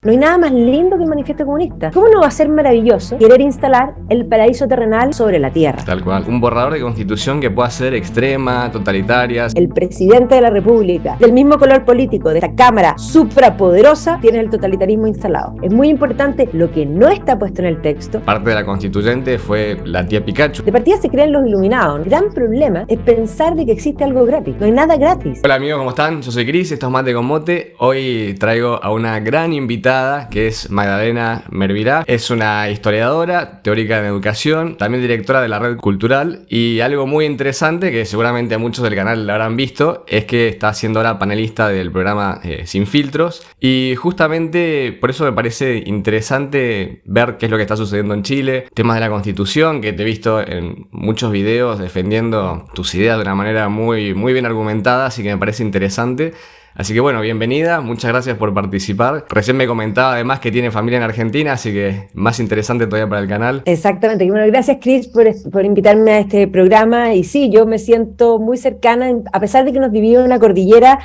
No hay nada más lindo que el manifiesto comunista. ¿Cómo no va a ser maravilloso querer instalar el paraíso terrenal sobre la tierra? Tal cual. Un borrador de constitución que pueda ser extrema, totalitaria. El presidente de la República, del mismo color político de esta cámara suprapoderosa, tiene el totalitarismo instalado. Es muy importante lo que no está puesto en el texto. Parte de la constituyente fue la tía Pikachu. De partida se creen los iluminados. El gran problema es pensar de que existe algo gratis. No hay nada gratis. Hola amigos, ¿cómo están? Yo soy Cris, esto es Mate con Mote. Hoy traigo a una gran invitada que es Magdalena Mervirá. Es una historiadora, teórica en educación, también directora de la Red Cultural, y algo muy interesante que seguramente a muchos del canal la habrán visto es que está siendo ahora panelista del programa Sin Filtros, y justamente por eso me parece interesante ver qué es lo que está sucediendo en Chile, temas de la Constitución, que te he visto en muchos videos defendiendo tus ideas de una manera muy bien argumentada, así que me parece interesante. Así que bueno, bienvenida, muchas gracias por participar. Recién me comentaba además que tiene familia en Argentina, así que más interesante todavía para el canal. Exactamente, bueno, gracias Cris por invitarme a este programa. Y sí, yo me siento muy cercana, a pesar de que nos dividimos una cordillera.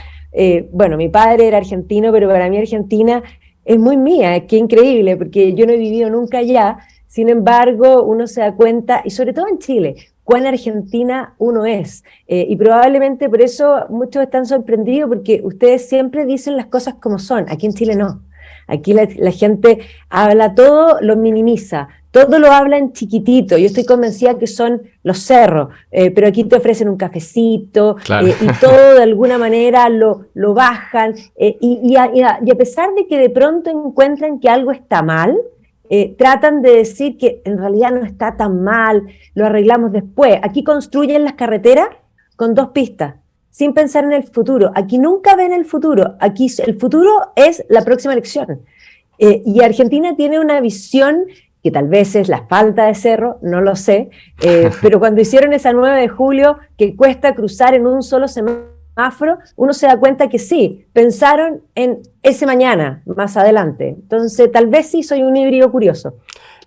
Bueno, mi padre era argentino, pero para mí Argentina es muy mía, qué increíble, porque yo no he vivido nunca allá. Sin embargo, uno se da cuenta, y sobre todo en Chile, cuán argentina uno es. Y probablemente por eso muchos están sorprendidos, porque ustedes siempre dicen las cosas como son. Aquí en Chile no. Aquí la gente habla todo, lo minimiza, todo lo habla en chiquitito. Yo estoy convencida que son los cerros, pero aquí te ofrecen un cafecito, claro. Y todo de alguna manera lo bajan. Y a pesar de que de pronto encuentran que algo está mal, tratan de decir que en realidad no está tan mal, lo arreglamos después. Aquí construyen las carreteras con 2 pistas, sin pensar en el futuro. Aquí nunca ven el futuro, aquí el futuro es la próxima elección. Y Argentina tiene una visión que tal vez es la falta de cerro, no lo sé, pero cuando hicieron esa 9 de julio que cuesta cruzar en un solo semáforo, uno se da cuenta que sí, pensaron en ese mañana, más adelante. Entonces, tal vez sí soy un híbrido curioso.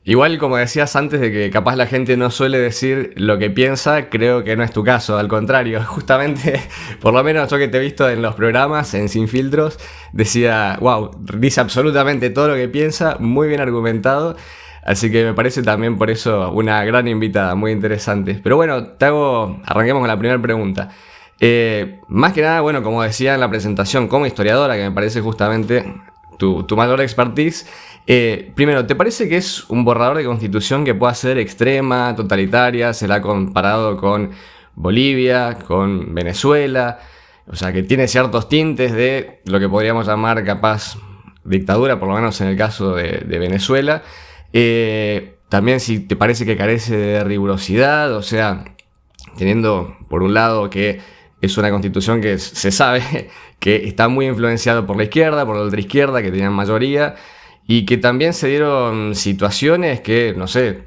Igual, como decías antes, de que capaz la gente no suele decir lo que piensa, creo que no es tu caso, al contrario. Justamente, por lo menos yo que te he visto en los programas, en Sin Filtros, decía, wow, dice absolutamente todo lo que piensa, muy bien argumentado. Así que me parece también por eso una gran invitada, muy interesante. Pero bueno, arranquemos con la primera pregunta. Más que nada, bueno, como decía en la presentación, como historiadora, que me parece justamente tu mayor expertise, primero, ¿te parece que es un borrador de constitución que pueda ser extrema, totalitaria? Se la ha comparado con Bolivia, con Venezuela, o sea, que tiene ciertos tintes de lo que podríamos llamar capaz dictadura, por lo menos en el caso de Venezuela. También si te parece que carece de rigurosidad, o sea, teniendo por un lado que es una constitución que se sabe que está muy influenciada por la izquierda, por la ultraizquierda, que tenían mayoría, y que también se dieron situaciones que, no sé,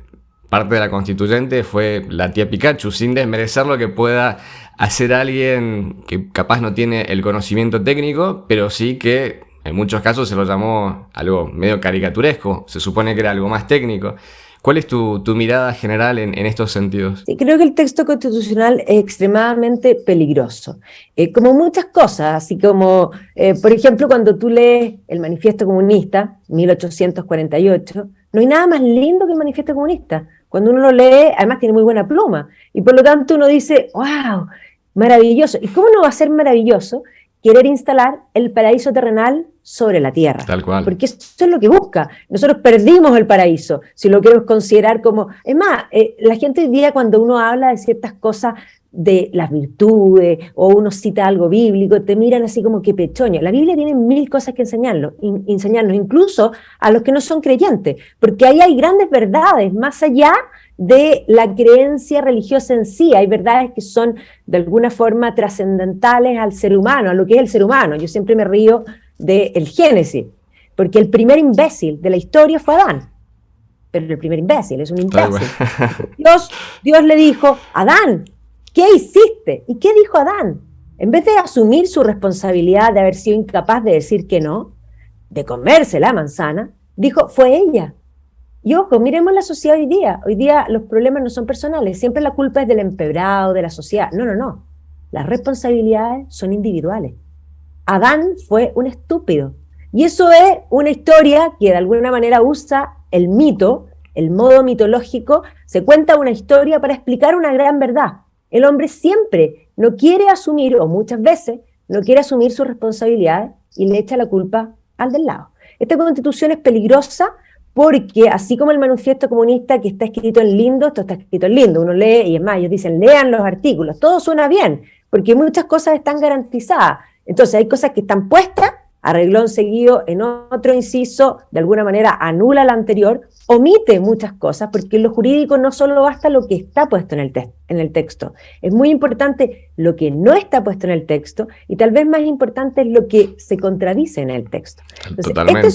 parte de la constituyente fue la tía Pikachu, sin desmerecer lo que pueda hacer alguien que capaz no tiene el conocimiento técnico, pero sí que en muchos casos se lo llamó algo medio caricaturesco, se supone que era algo más técnico. ¿Cuál es tu mirada general en estos sentidos? Sí, creo que el texto constitucional es extremadamente peligroso, como muchas cosas, así como, por ejemplo, cuando tú lees el Manifiesto Comunista, 1848, no hay nada más lindo que el Manifiesto Comunista. Cuando uno lo lee, además tiene muy buena pluma, y por lo tanto uno dice, wow, maravilloso. ¿Y cómo no va a ser maravilloso querer instalar el paraíso terrenal sobre la tierra? Tal cual. Porque eso es lo que busca. Nosotros perdimos el paraíso, si lo queremos considerar como... Es más, la gente hoy día, cuando uno habla de ciertas cosas, de las virtudes, o uno cita algo bíblico, te miran así como que pechoño. La Biblia tiene 1000 cosas que enseñarnos, incluso a los que no son creyentes, porque ahí hay grandes verdades, más allá de la creencia religiosa en sí. Hay verdades que son de alguna forma trascendentales al ser humano, a lo que es el ser humano. Yo siempre me río del Génesis, porque el primer imbécil de la historia fue Adán, pero el primer imbécil es un imbécil. Dios le dijo, Adán, ¿qué hiciste? ¿Y qué dijo Adán? En vez de asumir su responsabilidad de haber sido incapaz de decir que no, de comerse la manzana, dijo, fue ella. Y ojo, miremos la sociedad hoy día. Hoy día los problemas no son personales, siempre la culpa es del empedrado, de la sociedad. No. Las responsabilidades son individuales. Adán fue un estúpido. Y eso es una historia que de alguna manera usa el mito, el modo mitológico, se cuenta una historia para explicar una gran verdad. El hombre siempre no quiere asumir, o muchas veces, no quiere asumir sus responsabilidades y le echa la culpa al del lado. Esta constitución es peligrosa porque, así como el manifiesto comunista que está escrito en lindo, esto está escrito en lindo, uno lee, y es más, ellos dicen, lean los artículos, todo suena bien, porque muchas cosas están garantizadas. Entonces hay cosas que están puestas, a reglón seguido en otro inciso, de alguna manera anula la anterior, omite muchas cosas, porque en lo jurídico no solo basta lo que está puesto en el texto, es muy importante lo que no está puesto en el texto, y tal vez más importante es lo que se contradice en el texto. Entonces, Totalmente,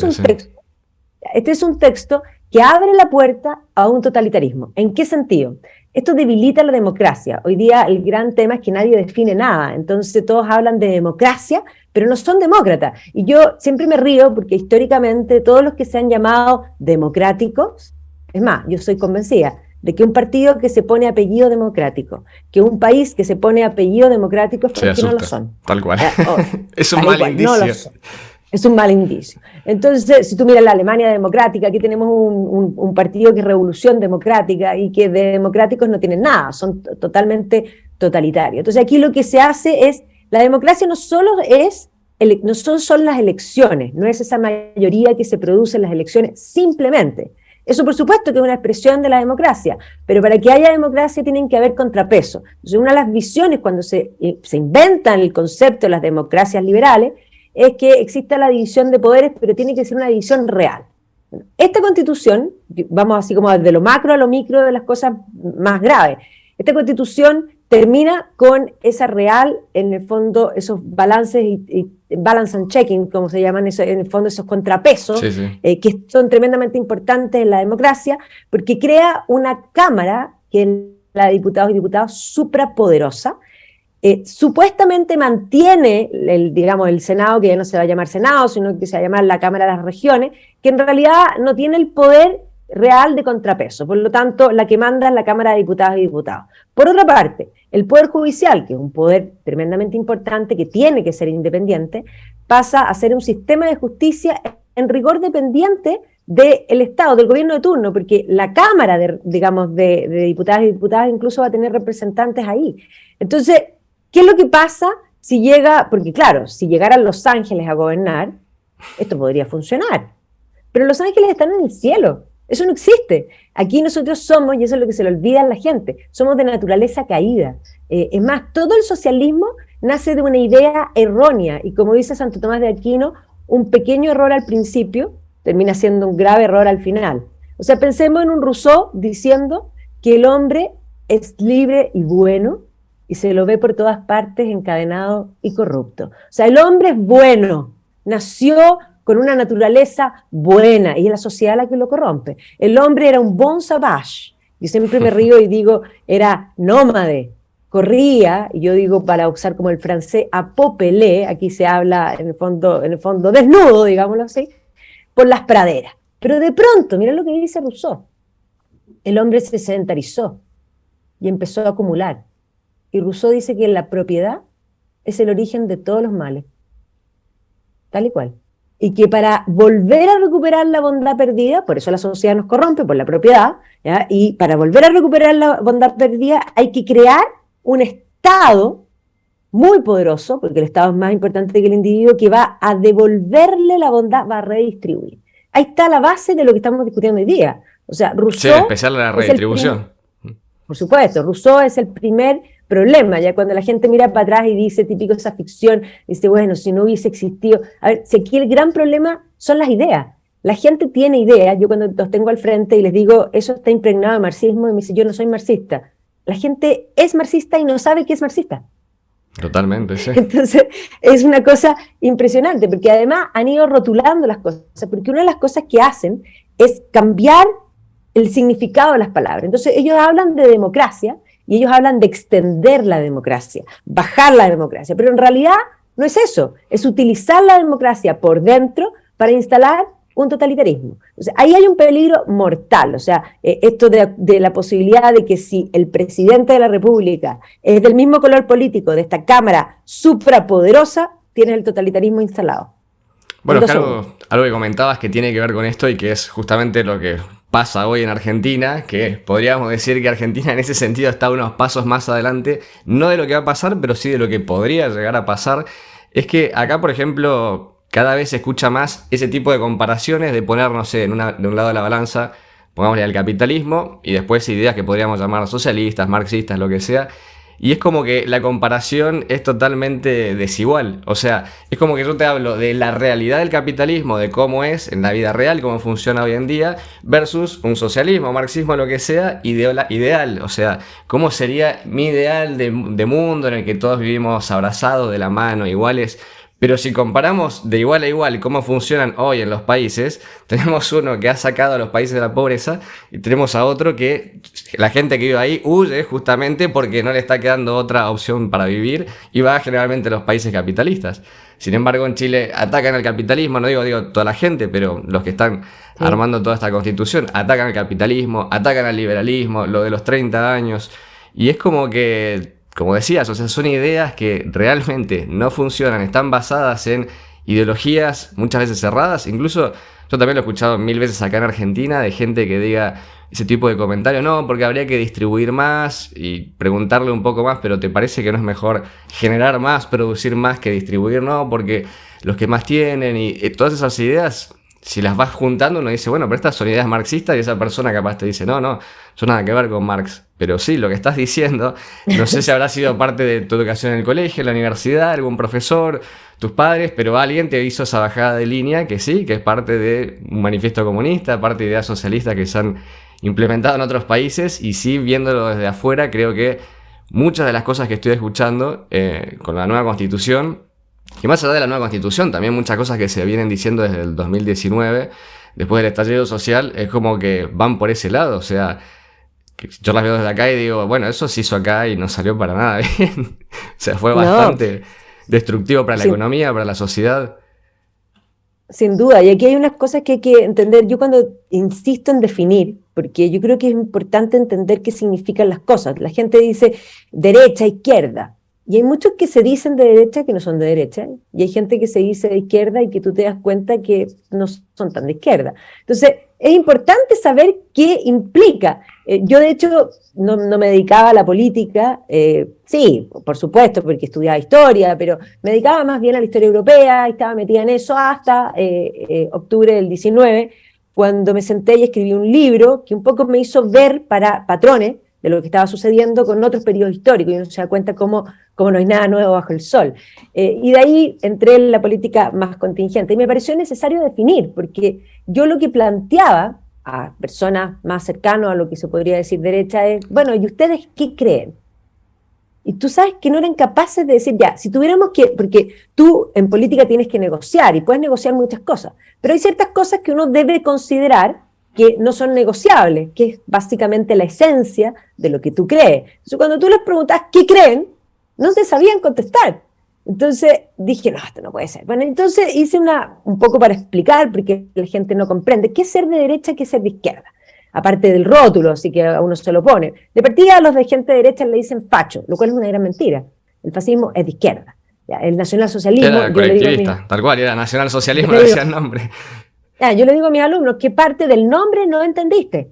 este es un texto que abre la puerta a un totalitarismo. ¿En qué sentido? Esto debilita la democracia. Hoy día el gran tema es que nadie define nada, entonces todos hablan de democracia, pero no son demócratas. Y yo siempre me río porque históricamente todos los que se han llamado democráticos, es más, yo soy convencida de que un partido que se pone apellido democrático, que un país que se pone apellido democrático es porque no lo son. Tal cual. Es un mal indicio. No lo son. Es un mal indicio. Entonces, si tú miras la Alemania democrática, aquí tenemos un partido que es Revolución Democrática y que de democráticos no tienen nada, son totalmente totalitarios. Entonces aquí lo que se hace es, la democracia no solo son las elecciones, no es esa mayoría que se produce en las elecciones simplemente. Eso por supuesto que es una expresión de la democracia, pero para que haya democracia tienen que haber contrapesos. Entonces una de las visiones cuando se inventan el concepto de las democracias liberales es que exista la división de poderes, pero tiene que ser una división real. Esta constitución, vamos así como de lo macro a lo micro de las cosas más graves, esta constitución termina con esa real, en el fondo, esos balances y balance and checking, como se llaman, eso, en el fondo esos contrapesos, que son tremendamente importantes en la democracia, porque crea una cámara, que es la de diputados y diputadas, suprapoderosa, supuestamente mantiene el Senado, que ya no se va a llamar Senado, sino que se va a llamar la Cámara de las Regiones, que en realidad no tiene el poder real de contrapeso, por lo tanto la que manda es la Cámara de Diputadas y Diputados. Por otra parte, el Poder Judicial, que es un poder tremendamente importante, que tiene que ser independiente, pasa a ser un sistema de justicia en rigor dependiente del Estado, del gobierno de turno, porque la Cámara de Diputadas y Diputados incluso va a tener representantes ahí. Entonces, ¿qué es lo que pasa si llega? Porque claro, si llegaran Los Ángeles a gobernar, esto podría funcionar. Pero Los Ángeles están en el cielo, eso no existe. Aquí nosotros somos, y eso es lo que se le olvida a la gente, somos de naturaleza caída. Es más, todo el socialismo nace de una idea errónea, y como dice Santo Tomás de Aquino, un pequeño error al principio termina siendo un grave error al final. O sea, pensemos en un Rousseau diciendo que el hombre es libre y bueno, y se lo ve por todas partes encadenado y corrupto. O sea, el hombre es bueno, nació con una naturaleza buena, y es la sociedad la que lo corrompe. El hombre era un bon sauvage, yo siempre me río y digo, era nómade, corría, y yo digo, para usar como el francés, apopelé, aquí se habla en el fondo desnudo, digámoslo así, por las praderas. Pero de pronto, mira lo que dice Rousseau, el hombre se sedentarizó y empezó a acumular. Y Rousseau dice que la propiedad es el origen de todos los males, tal y cual. Y que para volver a recuperar la bondad perdida, por eso la sociedad nos corrompe, por la propiedad, ¿ya? Y para volver a recuperar la bondad perdida hay que crear un Estado muy poderoso, porque el Estado es más importante que el individuo, que va a devolverle la bondad, va a redistribuir. Ahí está la base de lo que estamos discutiendo hoy día. O sea, Rousseau... Sí, especial la redistribución. Por supuesto, Rousseau es el primer problema, ya cuando la gente mira para atrás y dice, típico esa ficción, dice, bueno, si no hubiese existido... A ver, si aquí el gran problema son las ideas. La gente tiene ideas, yo cuando los tengo al frente y les digo, eso está impregnado de marxismo, y me dice, yo no soy marxista. La gente es marxista y no sabe que es marxista. Totalmente, sí. Entonces, es una cosa impresionante, porque además han ido rotulando las cosas, porque una de las cosas que hacen es cambiar el significado de las palabras. Entonces, ellos hablan de democracia, y ellos hablan de extender la democracia, bajar la democracia, pero en realidad no es eso, es utilizar la democracia por dentro para instalar un totalitarismo. O sea, ahí hay un peligro mortal, o sea, esto de la posibilidad de que si el presidente de la República es del mismo color político de esta Cámara suprapoderosa, tiene el totalitarismo instalado. Bueno, es que segundos. algo que comentabas que tiene que ver con esto y que es justamente lo que pasa hoy en Argentina, que podríamos decir que Argentina en ese sentido está unos pasos más adelante, no de lo que va a pasar, pero sí de lo que podría llegar a pasar, es que acá, por ejemplo, cada vez se escucha más ese tipo de comparaciones de poner, no sé, de un lado de la balanza, pongámosle al capitalismo y después ideas que podríamos llamar socialistas, marxistas, lo que sea. Y es como que la comparación es totalmente desigual. O sea, es como que yo te hablo de la realidad del capitalismo, de cómo es en la vida real, cómo funciona hoy en día, versus un socialismo, marxismo, lo que sea, ideal. O sea, cómo sería mi ideal de mundo en el que todos vivimos abrazados, de la mano, iguales. Pero si comparamos de igual a igual cómo funcionan hoy en los países, tenemos uno que ha sacado a los países de la pobreza y tenemos a otro que la gente que vive ahí huye justamente porque no le está quedando otra opción para vivir y va generalmente a los países capitalistas. Sin embargo, en Chile atacan al capitalismo, no digo toda la gente, pero los que están Sí. armando toda esta constitución, atacan al capitalismo, atacan al liberalismo, lo de los 30 años. Y es como que, como decías, o sea, son ideas que realmente no funcionan, están basadas en ideologías muchas veces cerradas. Incluso yo también lo he escuchado mil veces acá en Argentina de gente que diga ese tipo de comentarios, no, porque habría que distribuir más y preguntarle un poco más, pero ¿te parece que no es mejor generar más, producir más que distribuir? No, porque los que más tienen y todas esas ideas, si las vas juntando, uno dice, bueno, pero estas son ideas marxistas y esa persona capaz te dice, no, eso nada que ver con Marx. Pero sí, lo que estás diciendo, no sé si habrá sido parte de tu educación en el colegio, en la universidad, algún profesor, tus padres, pero alguien te hizo esa bajada de línea que sí, que es parte de un manifiesto comunista, parte de ideas socialistas que se han implementado en otros países y sí, viéndolo desde afuera, creo que muchas de las cosas que estoy escuchando con la nueva constitución, y más allá de la nueva constitución, también muchas cosas que se vienen diciendo desde el 2019, después del estallido social, es como que van por ese lado, o sea, que yo las veo desde acá y digo, bueno, eso se hizo acá y no salió para nada bien. O sea, fue No, bastante destructivo para la sin, economía, para la sociedad. sin duda. Y aquí hay unas cosas que hay que entender. Yo cuando insisto en definir, porque yo creo que es importante entender qué significan las cosas. La gente dice derecha, izquierda. Y hay muchos que se dicen de derecha que no son de derecha. Y hay gente que se dice de izquierda y que tú te das cuenta que no son tan de izquierda. Entonces, es importante saber qué implica. Yo, de hecho, no me dedicaba a la política. Sí, por supuesto, porque estudiaba historia, pero me dedicaba más bien a la historia europea y estaba metida en eso hasta octubre del 19, cuando me senté y escribí un libro que un poco me hizo ver para patrones de lo que estaba sucediendo con otros periodos históricos, y uno se da cuenta cómo no hay nada nuevo bajo el sol. Y de ahí entré en la política más contingente, y me pareció necesario definir, porque yo lo que planteaba a personas más cercanas a lo que se podría decir derecha es, bueno, ¿y ustedes qué creen? Y tú sabes que no eran capaces de decir, ya, si tuviéramos que, porque tú en política tienes que negociar y puedes negociar muchas cosas, pero hay ciertas cosas que uno debe considerar que no son negociables, que es básicamente la esencia de lo que tú crees. Entonces, cuando tú les preguntas qué creen, no se sabían contestar. Entonces dije, no, esto no puede ser. Bueno, entonces hice un poco para explicar, porque la gente no comprende, qué es ser de derecha, qué es ser de izquierda. Aparte del rótulo, así que a uno se lo pone. De partida, a los de gente de derecha le dicen facho, lo cual es una gran mentira. El fascismo es de izquierda. Ya, el nacionalsocialismo, Era colectivista, tal cual, era nacionalsocialismo, yo le le digo, decía el nombre. yo le digo a mis alumnos que parte del nombre no entendiste.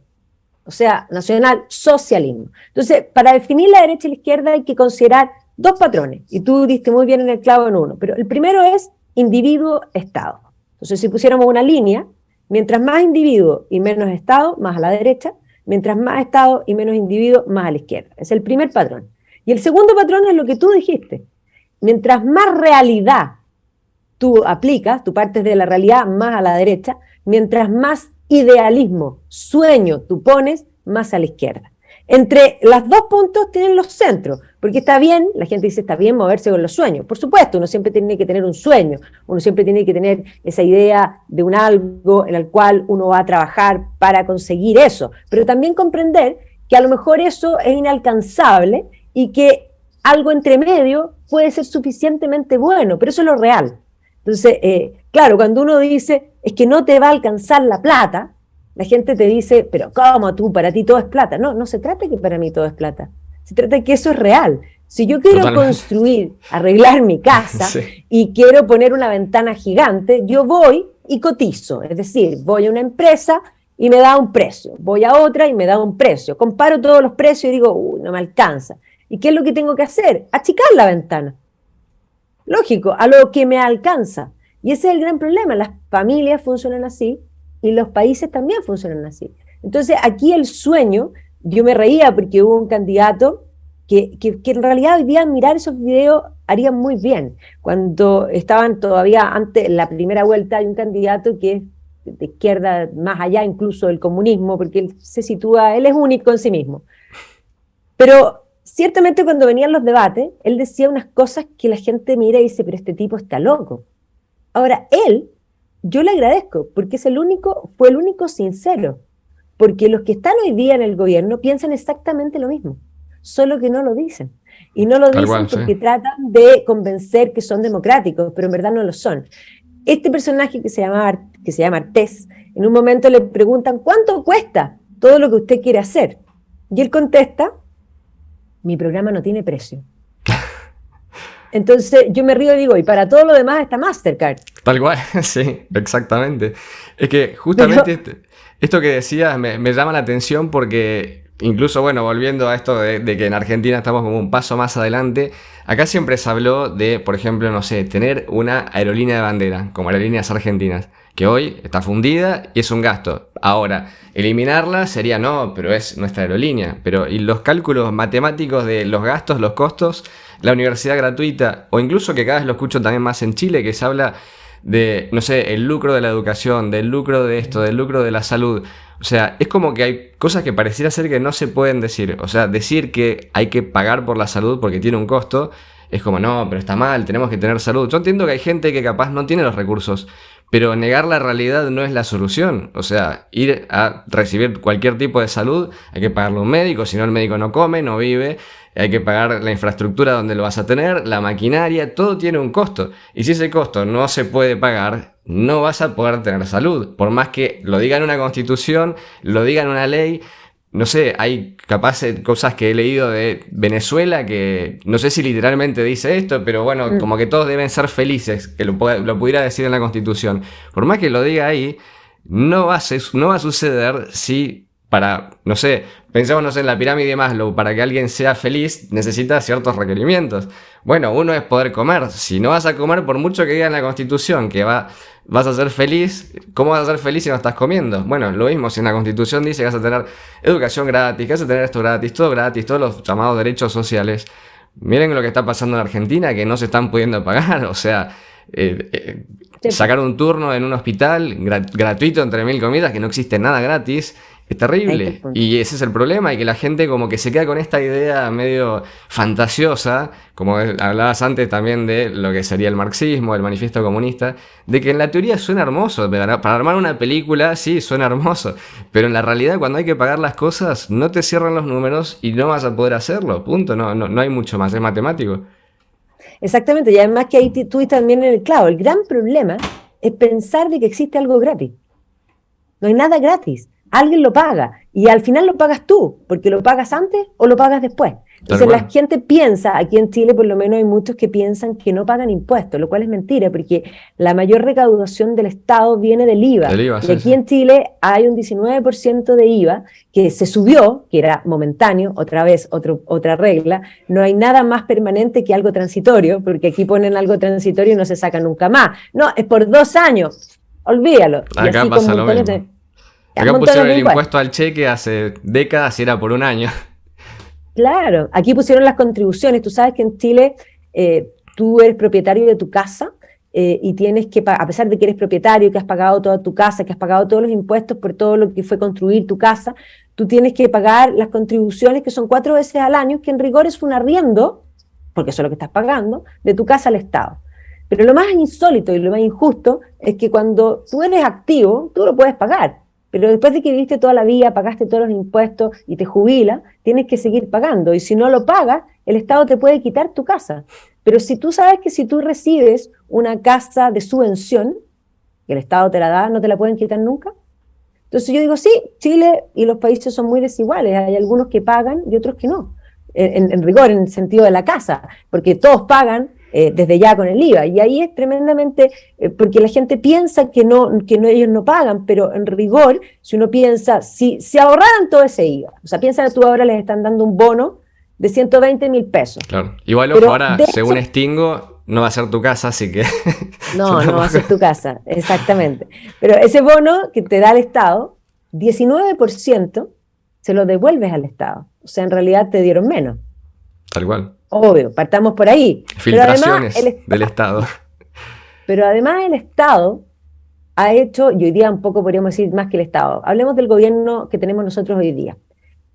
O sea, nacionalsocialismo. Entonces, para definir la derecha y la izquierda hay que considerar dos patrones, y tú diste muy bien en el clavo en uno, pero el primero es individuo-estado. Entonces, si pusiéramos una línea, mientras más individuo y menos estado, más a la derecha, mientras más estado y menos individuo, más a la izquierda. Es el primer patrón. Y el segundo patrón es lo que tú dijiste. Mientras más realidad tú aplicas, tú partes de la realidad más a la derecha, mientras más idealismo, sueño tú pones, más a la izquierda. Entre los dos puntos tienen los centros, porque está bien, la gente dice está bien moverse con los sueños. Por supuesto, uno siempre tiene que tener un sueño, uno siempre tiene que tener esa idea de un algo en el cual uno va a trabajar para conseguir eso, pero también comprender que a lo mejor eso es inalcanzable y que algo entre medio puede ser suficientemente bueno, pero eso es lo real. Entonces, claro, cuando uno dice es que no te va a alcanzar la plata, la gente te dice, pero ¿cómo tú? Para ti todo es plata. No, no se trata de que para mí todo es plata. Se trata de que eso es real. Si yo quiero Totalmente. construir, arreglar mi casa Sí. y quiero poner una ventana gigante, yo voy y cotizo. Es decir, voy a una empresa y me da un precio. Voy a otra y me da un precio. Comparo todos los precios y digo, uy, no me alcanza. ¿Y qué es lo que tengo que hacer? Achicar la ventana. Lógico, a lo que me alcanza. Y ese es el gran problema. Las familias funcionan así y los países también funcionan así. Entonces, aquí el sueño, yo me reía porque hubo un candidato que en realidad hoy día mirar esos videos haría muy bien. Cuando estaban todavía antes, en la primera vuelta, hay un candidato que es de izquierda, más allá incluso del comunismo, porque él se sitúa, él es único en sí mismo. Pero ciertamente cuando venían los debates, él decía unas cosas que la gente mira y dice, pero este tipo está loco. Ahora, él, yo le agradezco, porque fue el único sincero, porque los que están hoy día en el gobierno piensan exactamente lo mismo, solo que no lo dicen. Y no lo Tal dicen cual, sí. porque tratan de convencer que son democráticos, pero en verdad no lo son. Este personaje que se llama Artés, en un momento le preguntan, ¿cuánto cuesta todo lo que usted quiere hacer? Y él contesta, mi programa no tiene precio. Entonces yo me río y digo, y para todo lo demás está Mastercard. Tal cual, sí, exactamente. Es que Pero, justamente esto que decías me llama la atención porque incluso, bueno, volviendo a esto de que en Argentina estamos como un paso más adelante, acá siempre se habló de, por ejemplo, no sé, tener una aerolínea de bandera, como Aerolíneas Argentinas, que hoy está fundida y es un gasto. Ahora, eliminarla sería, no, pero es nuestra aerolínea. Pero, y los cálculos matemáticos de los gastos, los costos, la universidad gratuita, o incluso que cada vez lo escucho también más en Chile, que se habla de, no sé, el lucro de la educación, del lucro de esto, del lucro de la salud. O sea, es como que hay cosas que pareciera ser que no se pueden decir. O sea, decir que hay que pagar por la salud porque tiene un costo, es como, no, pero está mal, tenemos que tener salud. Yo entiendo que hay gente que capaz no tiene los recursos, pero negar la realidad no es la solución. O sea, ir a recibir cualquier tipo de salud, hay que pagarle a un médico, si no el médico no come, no vive. Hay que pagar la infraestructura donde lo vas a tener, la maquinaria, todo tiene un costo. Y si ese costo no se puede pagar, no vas a poder tener salud. Por más que lo diga en una constitución, lo diga en una ley. No sé, hay capaz cosas que he leído de Venezuela que no sé si literalmente dice esto, pero bueno, como que todos deben ser felices, que lo pudiera decir en la constitución. Por más que lo diga ahí, no va a suceder si para, no sé, pensémonos en la pirámide de Maslow, para que alguien sea feliz necesita ciertos requerimientos. Bueno, uno es poder comer. Si no vas a comer, por mucho que diga en la Constitución que vas a ser feliz, ¿cómo vas a ser feliz si no estás comiendo? Bueno, lo mismo, si en la Constitución dice que vas a tener educación gratis, que vas a tener esto gratis, todos los llamados derechos sociales. Miren lo que está pasando en Argentina, que no se están pudiendo pagar, o sea... sacar un turno en un hospital gratuito, entre mil comillas, que no existe nada gratis, es terrible. Y ese es el problema, y que la gente como que se queda con esta idea medio fantasiosa, como hablabas antes también de lo que sería el marxismo, el manifiesto comunista, de que en la teoría suena hermoso, para armar una película sí suena hermoso, pero en la realidad cuando hay que pagar las cosas no te cierran los números y no vas a poder hacerlo, punto, no hay mucho más, es matemático. exactamente, y además que ahí tú también en el clavo. El gran problema es pensar de que existe algo gratis. No hay nada gratis. Alguien lo paga y al final lo pagas tú, porque lo pagas antes o lo pagas después. Entonces la gente piensa, aquí en Chile por lo menos hay muchos que piensan que no pagan impuestos, lo cual es mentira, porque la mayor recaudación del Estado viene del IVA. Y Sí, aquí sí. en Chile hay un 19% de IVA que se subió, que era momentáneo, otra vez, otra regla. No hay nada más permanente que algo transitorio, porque aquí ponen algo transitorio y no se saca nunca más. No, es por 2 años, olvídalo. Y Acá así con pasa lo montones mismo. de... Acá montones pusieron de el impuestos. impuesto al cheque hace décadas y era por un año. Claro, aquí pusieron las contribuciones. Tú sabes que en Chile tú eres propietario de tu casa y tienes que, a pesar de que eres propietario, que has pagado toda tu casa, que has pagado todos los impuestos por todo lo que fue construir tu casa, tú tienes que pagar las contribuciones que son 4 veces al año, que en rigor es un arriendo, porque eso es lo que estás pagando, de tu casa al Estado. Pero lo más insólito y lo más injusto es que cuando tú eres activo, tú lo puedes pagar. Pero después de que viviste toda la vida, pagaste todos los impuestos y te jubilas, tienes que seguir pagando. Y si no lo pagas, el Estado te puede quitar tu casa. Pero si tú sabes que si tú recibes una casa de subvención, que el Estado te la da, no te la pueden quitar nunca. Entonces yo digo, sí, Chile y los países son muy desiguales. Hay algunos que pagan y otros que no. en rigor, en el sentido de la casa, porque todos pagan desde ya con el IVA, y ahí es tremendamente, porque la gente piensa que ellos no pagan, pero en rigor, si uno piensa, si ahorraran todo ese IVA, o sea, piensa que tú ahora les están dando un bono de 120.000 pesos. Claro. Igual, ojo, ahora, según Extingo, no va a ser tu casa, así que... No va a ser tu casa, exactamente. Pero ese bono que te da el Estado, 19% se lo devuelves al Estado. O sea, en realidad te dieron menos. Tal cual. Obvio, partamos por ahí. Filtraciones del Estado. Pero además el Estado ha hecho, y hoy día un poco podríamos decir más que el Estado, hablemos del gobierno que tenemos nosotros hoy día.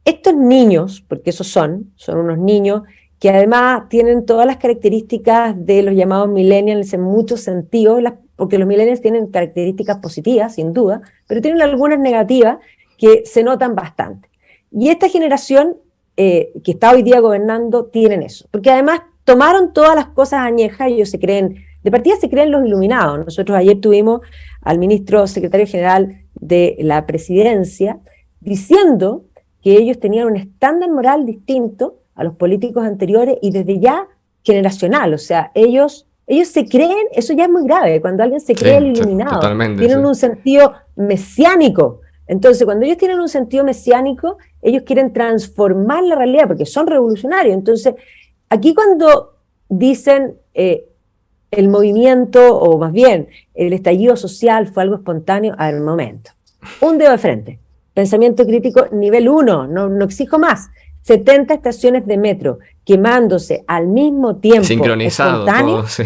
Estos niños, porque esos son unos niños que además tienen todas las características de los llamados millennials en muchos sentidos, porque los millennials tienen características positivas, sin duda, pero tienen algunas negativas que se notan bastante. Y esta generación que está hoy día gobernando tienen eso, porque además tomaron todas las cosas añejas y ellos de partida se creen los iluminados. Nosotros ayer tuvimos al ministro secretario general de la presidencia diciendo que ellos tenían un estándar moral distinto a los políticos anteriores y desde ya generacional, o sea, ellos se creen, eso ya es muy grave, cuando alguien se cree el iluminado, tienen un sentido mesiánico. Entonces, cuando ellos tienen un sentido mesiánico, ellos quieren transformar la realidad, porque son revolucionarios. Entonces, aquí cuando dicen el movimiento, o más bien, el estallido social fue algo espontáneo, a ver, un momento. Un dedo de frente. Pensamiento crítico nivel 1, no exijo más. 70 estaciones de metro quemándose al mismo tiempo. Sincronizado todo, sí.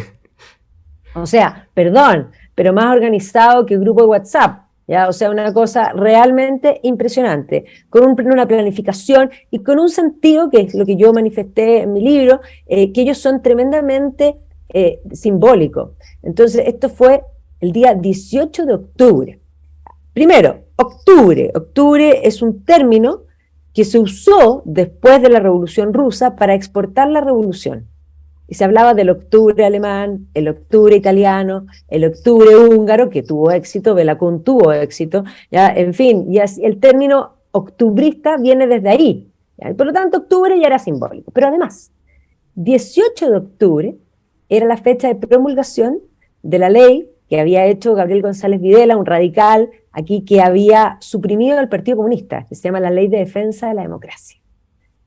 O sea, perdón, pero más organizado que el grupo de WhatsApp. ¿Ya? O sea, una cosa realmente impresionante, con una planificación y con un sentido, que es lo que yo manifesté en mi libro, que ellos son tremendamente simbólicos. Entonces, esto fue el día 18 de octubre. Primero, octubre es un término que se usó después de la Revolución Rusa para exportar la revolución. Y se hablaba del octubre alemán, el octubre italiano, el octubre húngaro, que tuvo éxito, Bela Kun tuvo éxito, ¿ya? En fin, y el término octubrista viene desde ahí. ¿Ya? Por lo tanto, octubre ya era simbólico. Pero además, 18 de octubre era la fecha de promulgación de la ley que había hecho Gabriel González Videla, un radical aquí que había suprimido al Partido Comunista, que se llama la Ley de Defensa de la Democracia.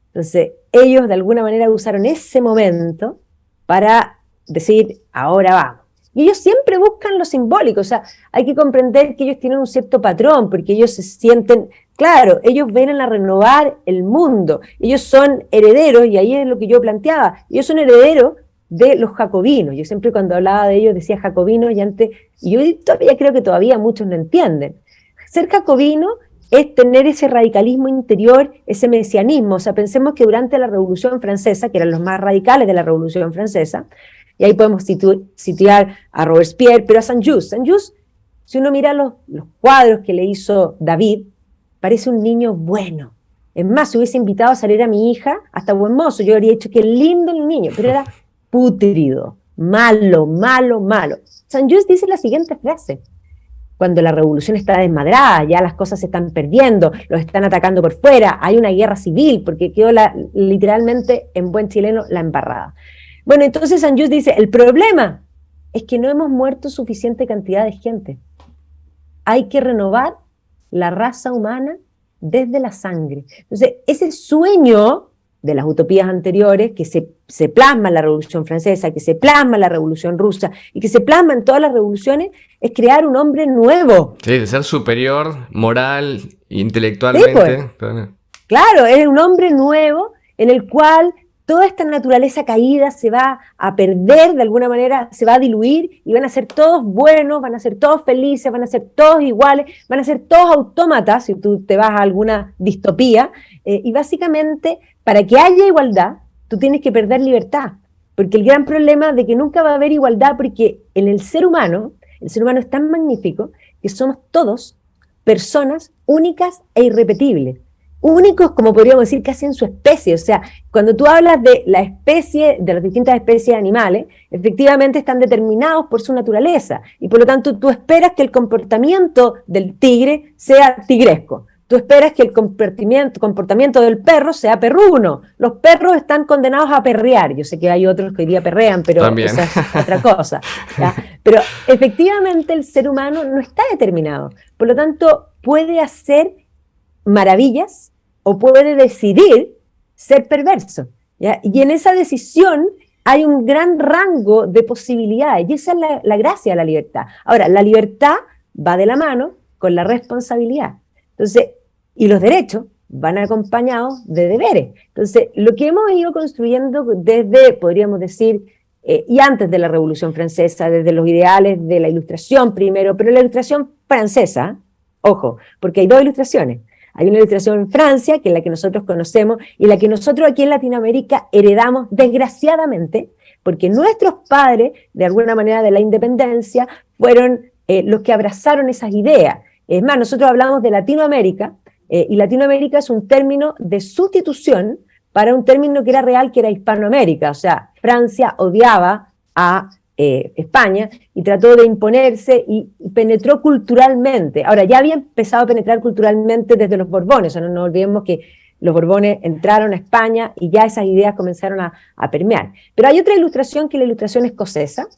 Entonces, ellos de alguna manera usaron ese momento para decir, ahora vamos. Y ellos siempre buscan lo simbólico, o sea, hay que comprender que ellos tienen un cierto patrón, porque ellos se sienten, claro, ellos vienen a renovar el mundo, ellos son herederos, y ahí es lo que yo planteaba, ellos son herederos de los jacobinos. Yo siempre cuando hablaba de ellos decía jacobinos, y yo todavía creo que todavía muchos no entienden. Ser jacobino es tener ese radicalismo interior, ese mesianismo. O sea, pensemos que durante la Revolución Francesa, que eran los más radicales de la Revolución Francesa, y ahí podemos situar a Robespierre, pero a Saint-Just. Saint-Just, si uno mira los cuadros que le hizo David, parece un niño bueno. Es más, si hubiese invitado a salir a mi hija, hasta buen mozo, yo habría dicho que lindo el niño, pero era pútrido, malo. Saint-Just dice la siguiente frase: cuando la revolución está desmadrada, ya las cosas se están perdiendo, los están atacando por fuera, hay una guerra civil, porque quedó literalmente, en buen chileno, la embarrada. Bueno, entonces Saint-Just dice, el problema es que no hemos muerto suficiente cantidad de gente. Hay que renovar la raza humana desde la sangre. Entonces, ese sueño de las utopías anteriores, que se plasma en la Revolución Francesa, que se plasma en la Revolución Rusa, y que se plasma en todas las revoluciones, es crear un hombre nuevo. Sí, de ser superior, moral, intelectualmente. Sí, pues. Claro, es un hombre nuevo en el cual toda esta naturaleza caída se va a perder de alguna manera, se va a diluir, y van a ser todos buenos, van a ser todos felices, van a ser todos iguales, van a ser todos autómatas, si tú te vas a alguna distopía, y básicamente, para que haya igualdad, tú tienes que perder libertad, porque el gran problema de que nunca va a haber igualdad, porque en el ser humano es tan magnífico que somos todos personas únicas e irrepetibles. Únicos, como podríamos decir, casi en su especie. O sea, cuando tú hablas de la especie, de las distintas especies de animales, efectivamente están determinados por su naturaleza, y por lo tanto tú esperas que el comportamiento del tigre sea tigresco. tú esperas que el comportamiento del perro sea perruno. Los perros están condenados a perrear. Yo sé que hay otros que hoy día perrean, pero También. esa es otra cosa, ¿ya? Pero efectivamente el ser humano no está determinado. Por lo tanto, puede hacer maravillas o puede decidir ser perverso, ¿ya? Y en esa decisión hay un gran rango de posibilidades, y esa es la gracia de la libertad. Ahora, la libertad va de la mano con la responsabilidad. Entonces, y los derechos van acompañados de deberes. Entonces, lo que hemos ido construyendo desde, podríamos decir, y antes de la Revolución Francesa, desde los ideales de la Ilustración primero, pero la Ilustración francesa, ojo, porque hay dos ilustraciones. Hay una ilustración en Francia, que es la que nosotros conocemos, y la que nosotros aquí en Latinoamérica heredamos desgraciadamente, porque nuestros padres, de alguna manera de la independencia, fueron los que abrazaron esas ideas. Es más, nosotros hablamos de Latinoamérica, y Latinoamérica es un término de sustitución para un término que era real, que era Hispanoamérica. O sea, Francia odiaba a España y trató de imponerse y penetró culturalmente. Ahora, ya había empezado a penetrar culturalmente desde los Borbones, o sea, no olvidemos que los Borbones entraron a España y ya esas ideas comenzaron a permear. Pero hay otra ilustración, que es la ilustración escocesa,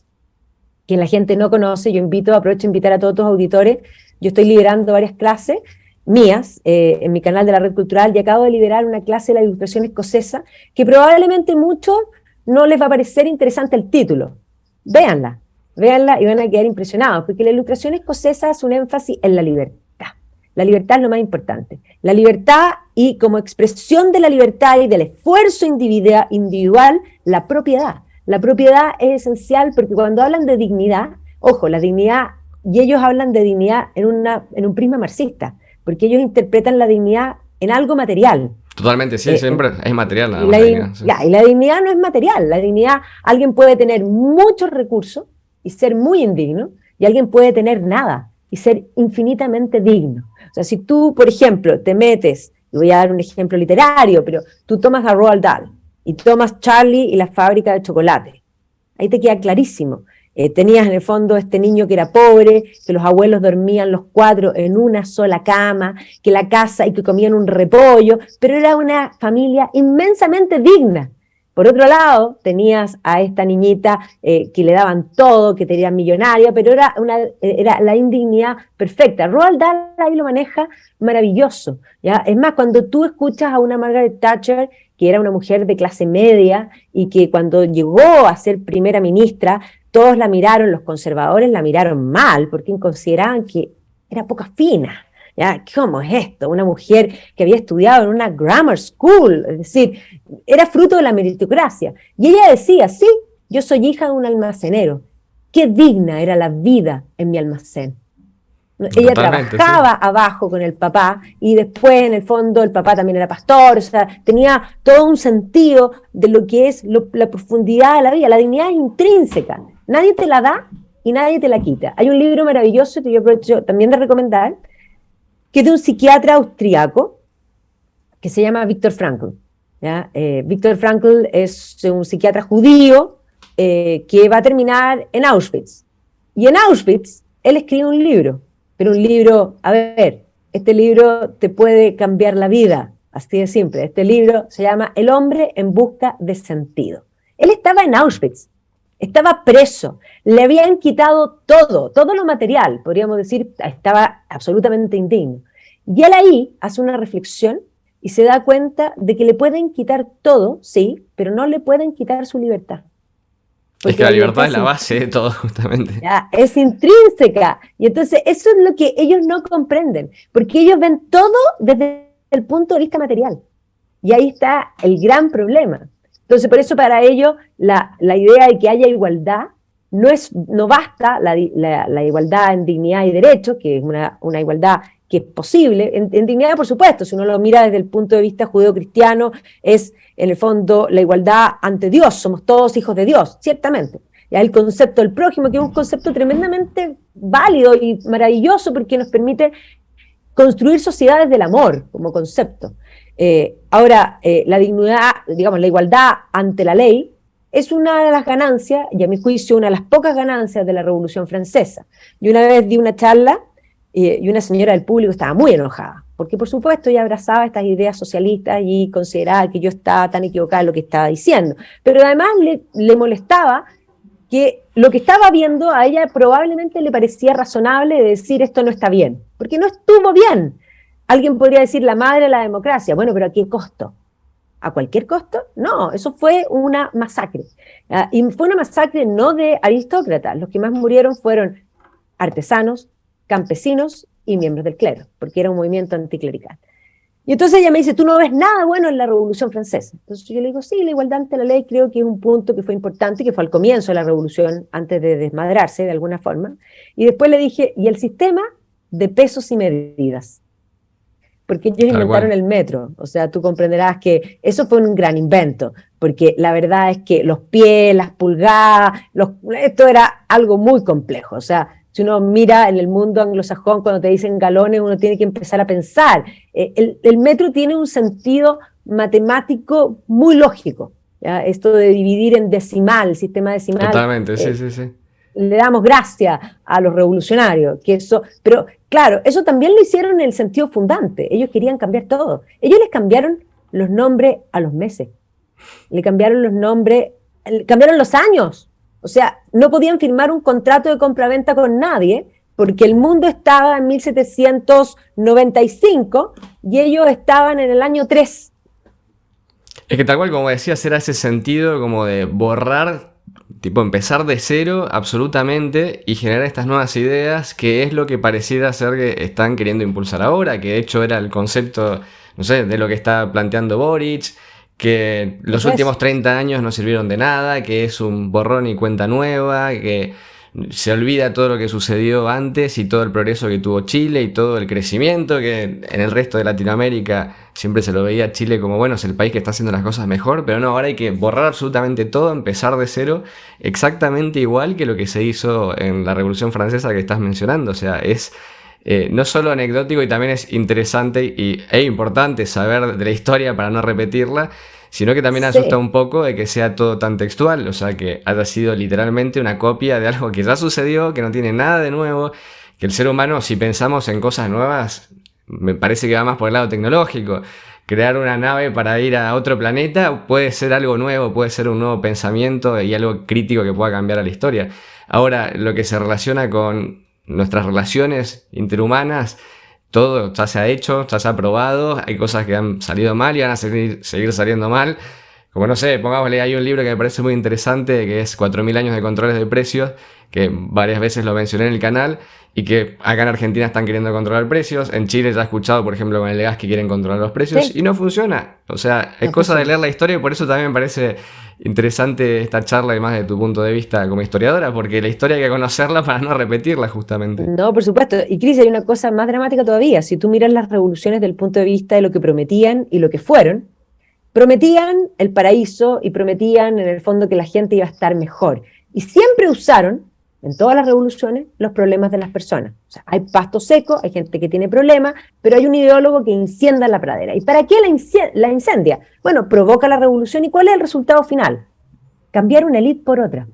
que la gente no conoce. Yo aprovecho a invitar a todos tus auditores. Yo estoy liderando varias clases mías en mi canal de la Red Cultural, y acabo de liderar una clase de la ilustración escocesa que probablemente muchos no les va a parecer interesante el título. Véanla y van a quedar impresionados, porque la ilustración escocesa hace un énfasis en la libertad. La libertad es lo más importante. La libertad, y como expresión de la libertad y del esfuerzo individual, la propiedad. La propiedad es esencial, porque cuando hablan de dignidad, ojo, la dignidad, y ellos hablan de dignidad en un prisma marxista, porque ellos interpretan la dignidad en algo material. Totalmente, sí, siempre es material. Nada más y la dignidad no es material. La dignidad, alguien puede tener muchos recursos y ser muy indigno, y alguien puede tener nada y ser infinitamente digno. O sea, si tú, por ejemplo, te metes, y voy a dar un ejemplo literario, pero tú tomas a Roald Dahl y tomas Charlie y la fábrica de chocolate, ahí te queda clarísimo. Tenías en el fondo este niño que era pobre, que los abuelos dormían los cuatro en una sola cama, que la casa, y que comían un repollo, pero era una familia inmensamente digna. Por otro lado, tenías a esta niñita que le daban todo, que tenía millonaria, pero era la indignidad perfecta. Roald Dahl ahí lo maneja maravilloso, ¿ya? Es más, cuando tú escuchas a una Margaret Thatcher, que era una mujer de clase media, y que cuando llegó a ser primera ministra, todos la miraron, los conservadores la miraron mal, porque consideraban que era poca fina. ¿Ya? ¿Cómo es esto? Una mujer que había estudiado en una grammar school, es decir, era fruto de la meritocracia. Y ella decía, sí, yo soy hija de un almacenero. Qué digna era la vida en mi almacén. Ella trabajaba abajo con el papá, y después en el fondo el papá también era pastor. O sea, tenía todo un sentido de lo que es la profundidad de la vida. La dignidad es intrínseca, nadie te la da y nadie te la quita. Hay un libro maravilloso que yo aprovecho también de recomendar, que es de un psiquiatra austriaco que se llama Viktor Frankl, ¿ya? Viktor Frankl es un psiquiatra judío que va a terminar en Auschwitz. Y en Auschwitz él escribe un libro, pero un libro, a ver, este libro te puede cambiar la vida, así de simple. Este libro se llama El hombre en busca de sentido. Él estaba en Auschwitz, estaba preso, le habían quitado todo lo material, podríamos decir, estaba absolutamente indigno. Y él ahí hace una reflexión y se da cuenta de que le pueden quitar todo, sí, pero no le pueden quitar su libertad. Porque es que la libertad es la base de todo, justamente. Ya, es intrínseca. Y entonces eso es lo que ellos no comprenden, porque ellos ven todo desde el punto de vista material. Y ahí está el gran problema. Entonces, por eso para ellos la idea de que haya igualdad no basta la igualdad en dignidad y derecho, que es una igualdad que es posible, en dignidad, por supuesto. Si uno lo mira desde el punto de vista judeo-cristiano, es en el fondo la igualdad ante Dios, somos todos hijos de Dios, ciertamente. Ya el concepto del prójimo, que es un concepto tremendamente válido y maravilloso, porque nos permite construir sociedades del amor como concepto. Ahora, la dignidad, digamos, la igualdad ante la ley, es una de las ganancias, y a mi juicio una de las pocas ganancias de la Revolución Francesa. Yo una vez di una charla y una señora del público estaba muy enojada, porque por supuesto ella abrazaba estas ideas socialistas y consideraba que yo estaba tan equivocada en lo que estaba diciendo, pero además le molestaba que lo que estaba viendo a ella probablemente le parecía razonable decir esto no está bien, porque no estuvo bien. Alguien podría decir la madre de la democracia, bueno, pero ¿a qué costo? ¿A cualquier costo? No, eso fue una masacre. Y fue una masacre no de aristócratas, los que más murieron fueron artesanos, campesinos y miembros del clero, porque era un movimiento anticlerical. Y entonces ella me dice, ¿tú no ves nada bueno en la Revolución Francesa? Entonces yo le digo, sí, la igualdad ante la ley creo que es un punto que fue importante, que fue al comienzo de la Revolución, antes de desmadrarse de alguna forma. Y después le dije, ¿y el sistema de pesos y medidas? Porque ellos inventaron el metro, o sea, tú comprenderás que eso fue un gran invento, porque la verdad es que los pies, las pulgadas, esto era algo muy complejo, o sea, si uno mira en el mundo anglosajón, cuando te dicen galones, uno tiene que empezar a pensar. El metro tiene un sentido matemático muy lógico, ¿ya? Esto de dividir en decimal, el sistema decimal. Totalmente, sí. Le damos gracias a los revolucionarios, pero claro, eso también lo hicieron en el sentido fundante, ellos querían cambiar todo, ellos les cambiaron los nombres a los meses, le cambiaron los nombres, cambiaron los años, o sea, no podían firmar un contrato de compraventa con nadie, porque el mundo estaba en 1795 y ellos estaban en el año 3. Es que tal cual, como decías, era ese sentido como de borrar, tipo empezar de cero absolutamente y generar estas nuevas ideas, que es lo que pareciera ser que están queriendo impulsar ahora, que de hecho era el concepto, no sé, de lo que está planteando Boric, que los últimos 30 años no sirvieron de nada, que es un borrón y cuenta nueva, que se olvida todo lo que sucedió antes y todo el progreso que tuvo Chile y todo el crecimiento que en el resto de Latinoamérica siempre se lo veía a Chile como, bueno, es el país que está haciendo las cosas mejor, pero no, ahora hay que borrar absolutamente todo, empezar de cero, exactamente igual que lo que se hizo en la Revolución Francesa que estás mencionando. O sea, es no solo anecdótico, y también es interesante e importante saber de la historia para no repetirla, sino que también asusta un poco de que sea todo tan textual, o sea, que haya sido literalmente una copia de algo que ya sucedió, que no tiene nada de nuevo, que el ser humano, si pensamos en cosas nuevas, me parece que va más por el lado tecnológico. Crear una nave para ir a otro planeta puede ser algo nuevo, puede ser un nuevo pensamiento y algo crítico que pueda cambiar a la historia. Ahora, lo que se relaciona con nuestras relaciones interhumanas, todo ya se ha hecho, ya se ha probado, hay cosas que han salido mal y van a seguir saliendo mal. Como no sé, pongámosle, hay un libro que me parece muy interesante, que es 4000 años de controles de precios, que varias veces lo mencioné en el canal, y que acá en Argentina están queriendo controlar precios. En Chile ya he escuchado, por ejemplo, con el gas que quieren controlar los precios, y no funciona. O sea, es cosa de leer la historia, y por eso también me parece interesante esta charla, además de tu punto de vista como historiadora, porque la historia hay que conocerla para no repetirla, justamente. No, por supuesto. Y Cris, hay una cosa más dramática todavía. Si tú miras las revoluciones desde el punto de vista de lo que prometían y lo que fueron, prometían el paraíso y prometían en el fondo que la gente iba a estar mejor. Y siempre usaron, en todas las revoluciones, los problemas de las personas. O sea, hay pasto seco, hay gente que tiene problemas, pero hay un ideólogo que incendia la pradera. ¿Y para qué la incendia? Bueno, provoca la revolución. ¿Y cuál es el resultado final? Cambiar una élite por otra.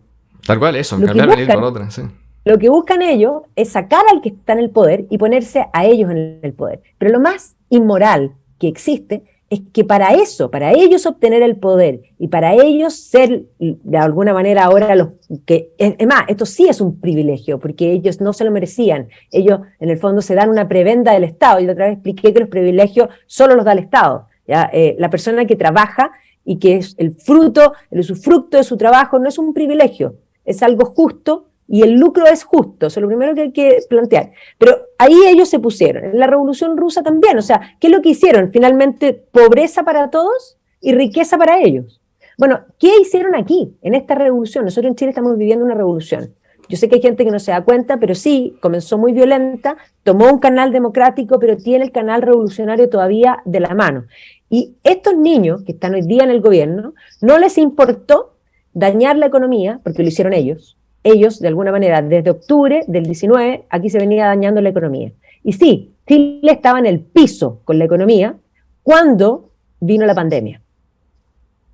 Tal cual, eso, cambiar una élite por otra, sí. Lo que buscan ellos es sacar al que está en el poder y ponerse a ellos en el poder. Pero lo más inmoral que existe es que para eso, para ellos obtener el poder y para ellos ser de alguna manera ahora los que, es más, esto sí es un privilegio porque ellos no se lo merecían, ellos en el fondo se dan una prebenda del Estado. Y la otra vez expliqué que los privilegios solo los da el Estado, ¿ya? La persona que trabaja y que es el usufructo de su trabajo no es un privilegio, es algo justo. Y el lucro es justo, eso es lo primero que hay que plantear. Pero ahí ellos se pusieron, en la Revolución Rusa también, o sea, ¿qué es lo que hicieron? Finalmente, pobreza para todos y riqueza para ellos. Bueno, ¿qué hicieron aquí, en esta revolución? Nosotros en Chile estamos viviendo una revolución. Yo sé que hay gente que no se da cuenta, pero sí, comenzó muy violenta, tomó un canal democrático, pero tiene el canal revolucionario todavía de la mano. Y estos niños que están hoy día en el gobierno, no les importó dañar la economía, porque lo hicieron ellos. Ellos, de alguna manera, desde octubre del 19, aquí se venía dañando la economía. Y sí, Chile estaba en el piso con la economía cuando vino la pandemia.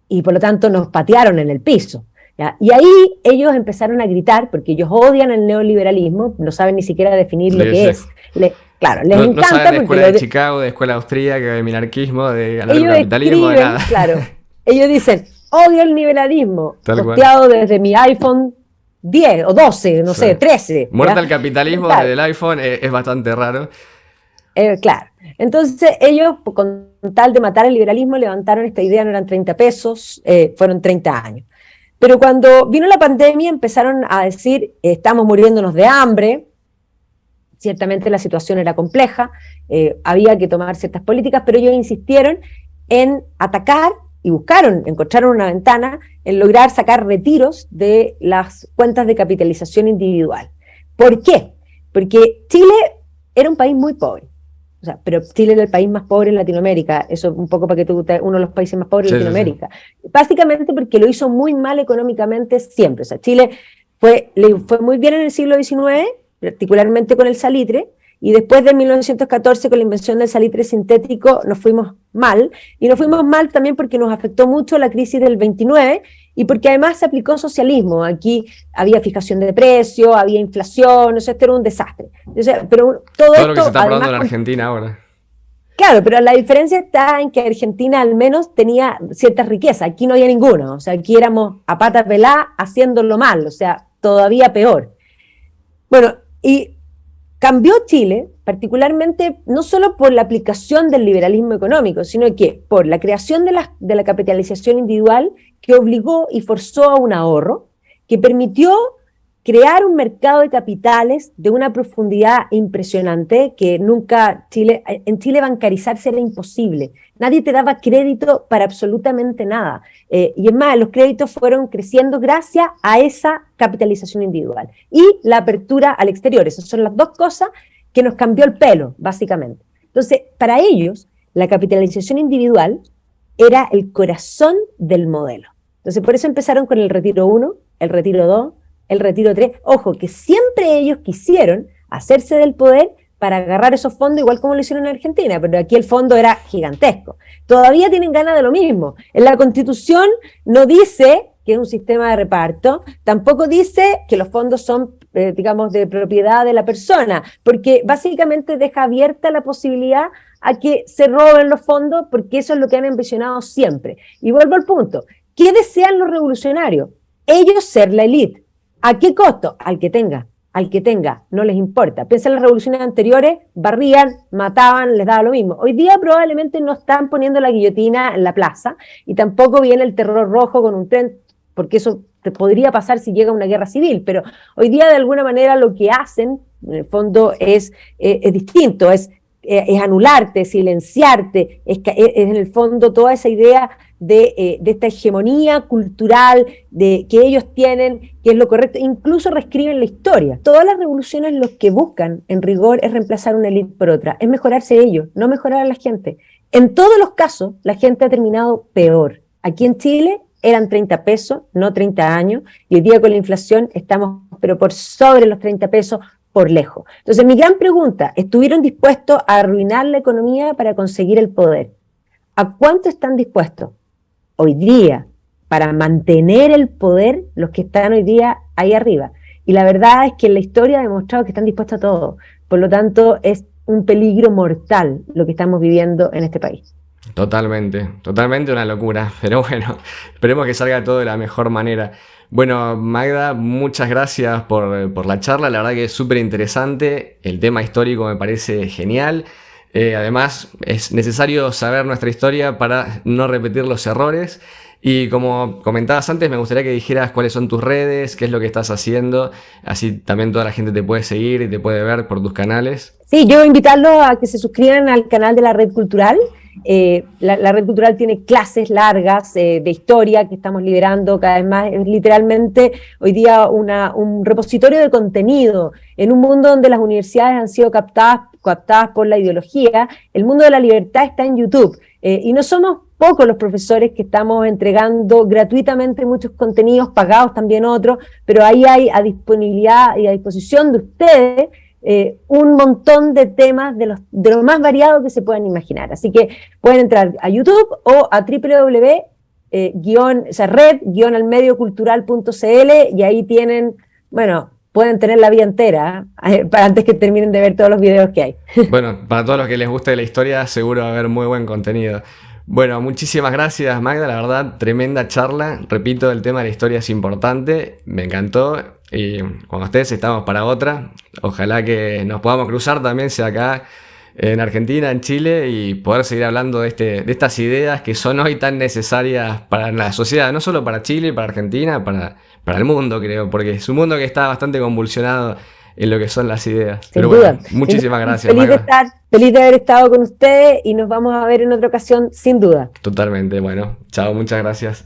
Y por lo tanto nos patearon en el piso, ¿ya? Y ahí ellos empezaron a gritar, porque ellos odian el neoliberalismo, no saben ni siquiera definir lo que es. Claro, les No, no encanta saben de porque escuela de Chicago, de escuela austríaca, de minarquismo, de ellos anarcocapitalismo, de escriben, nada. claro, ellos dicen, odio el niveladismo, Tal cual. posteado desde mi iPhone 10 o 12, no Sí. sé, 13, Muerte ¿ya? al capitalismo Claro, desde el iPhone es bastante raro. claro. Entonces ellos, con tal de matar el liberalismo, levantaron esta idea, no eran 30 pesos, fueron 30 años. Pero cuando vino la pandemia empezaron a decir, estamos muriéndonos de hambre, ciertamente la situación era compleja, había que tomar ciertas políticas, pero ellos insistieron en atacar y encontraron una ventana en lograr sacar retiros de las cuentas de capitalización individual. ¿Por qué? Porque Chile era un país muy pobre. O sea, pero Chile era el país más pobre en Latinoamérica, eso un poco para que tú uno de los países más pobres de Sí, sí, sí. Latinoamérica. Básicamente porque lo hizo muy mal económicamente siempre. O sea, Chile le fue muy bien en el siglo XIX, particularmente con el salitre, y después de 1914, con la invención del salitre sintético, nos fuimos mal, y nos fuimos mal también porque nos afectó mucho la crisis del 29, y porque además se aplicó socialismo. Aquí había fijación de precios, había inflación, o sea, esto era un desastre. O sea, pero todo Todo lo que se esto, está probando además, en Argentina ahora. claro, pero la diferencia está en que Argentina al menos tenía cierta riqueza, aquí no había ninguna, o sea, aquí éramos a pata pelá haciéndolo mal, o sea, todavía peor. Bueno, y cambió Chile, particularmente no solo por la aplicación del liberalismo económico, sino que por la creación de la capitalización individual que obligó y forzó a un ahorro, que permitió crear un mercado de capitales de una profundidad impresionante que nunca en Chile bancarizarse era imposible. Nadie te daba crédito para absolutamente nada. Y es más, los créditos fueron creciendo gracias a esa capitalización individual y la apertura al exterior. Esas son las dos cosas que nos cambió el pelo, básicamente. Entonces, para ellos, la capitalización individual era el corazón del modelo. Entonces, por eso empezaron con el retiro 1, el retiro 2, el retiro 3. Ojo, que siempre ellos quisieron hacerse del poder para agarrar esos fondos, igual como lo hicieron en Argentina, pero aquí el fondo era gigantesco. Todavía tienen ganas de lo mismo. En la Constitución no dice que es un sistema de reparto, tampoco dice que los fondos son, digamos, de propiedad de la persona, porque básicamente deja abierta la posibilidad a que se roben los fondos, porque eso es lo que han ambicionado siempre. Y vuelvo al punto, ¿qué desean los revolucionarios? Ellos ser la élite. ¿A qué costo? Al que tenga, no les importa. Piensa en las revoluciones anteriores, barrían, mataban, les daba lo mismo. Hoy día probablemente no están poniendo la guillotina en la plaza y tampoco viene el terror rojo con un tren, porque eso te podría pasar si llega una guerra civil, pero hoy día de alguna manera lo que hacen, en el fondo, es distinto, es anularte, silenciarte, es en el fondo toda esa idea de esta hegemonía cultural que ellos tienen, que es lo correcto, incluso reescriben la historia. Todas las revoluciones lo que buscan, en rigor, es reemplazar una élite por otra, es mejorarse ellos, no mejorar a la gente. En todos los casos, la gente ha terminado peor. Aquí en Chile eran 30 pesos, no 30 años, y hoy día con la inflación estamos, pero por sobre los 30 pesos, por lejos. Entonces, mi gran pregunta, ¿estuvieron dispuestos a arruinar la economía para conseguir el poder? ¿A cuánto están dispuestos hoy día para mantener el poder los que están hoy día ahí arriba? Y la verdad es que la historia ha demostrado que están dispuestos a todo. Por lo tanto, es un peligro mortal lo que estamos viviendo en este país. Totalmente, totalmente una locura. Pero bueno, esperemos que salga todo de la mejor manera. Bueno, Magda, muchas gracias por la charla. La verdad que es súper interesante. El tema histórico me parece genial. Además, es necesario saber nuestra historia para no repetir los errores. Y como comentabas antes, me gustaría que dijeras cuáles son tus redes, qué es lo que estás haciendo. Así también toda la gente te puede seguir y te puede ver por tus canales. Sí, yo invitarlos a que se suscriban al canal de la Red Cultural. La Red Cultural tiene clases largas de historia que estamos liberando cada vez más. Es literalmente hoy día un repositorio de contenido en un mundo donde las universidades han sido cooptadas por la ideología. El mundo de la libertad está en YouTube y no somos pocos los profesores que estamos entregando gratuitamente muchos contenidos, pagados también otros, pero ahí hay a disponibilidad y a disposición de ustedes un montón de temas de lo más variados que se puedan imaginar. Así que pueden entrar a YouTube o a red-almediocultural.cl y ahí tienen, bueno, pueden tener la vida entera, para antes que terminen de ver todos los videos que hay. Bueno, para todos los que les guste la historia, seguro va a haber muy buen contenido. Bueno, muchísimas gracias, Magda, la verdad, tremenda charla. Repito, el tema de la historia es importante, me encantó. Y con ustedes estamos para otra. Ojalá que nos podamos cruzar también, sea acá en Argentina, en Chile, y poder seguir hablando de estas ideas que son hoy tan necesarias para la sociedad, no solo para Chile, para Argentina, para el mundo, creo, porque es un mundo que está bastante convulsionado en lo que son las ideas. Sin Pero duda. bueno, muchísimas gracias, Feliz de haber estado con ustedes y nos vamos a ver en otra ocasión, sin duda. Totalmente, bueno, chao, muchas gracias.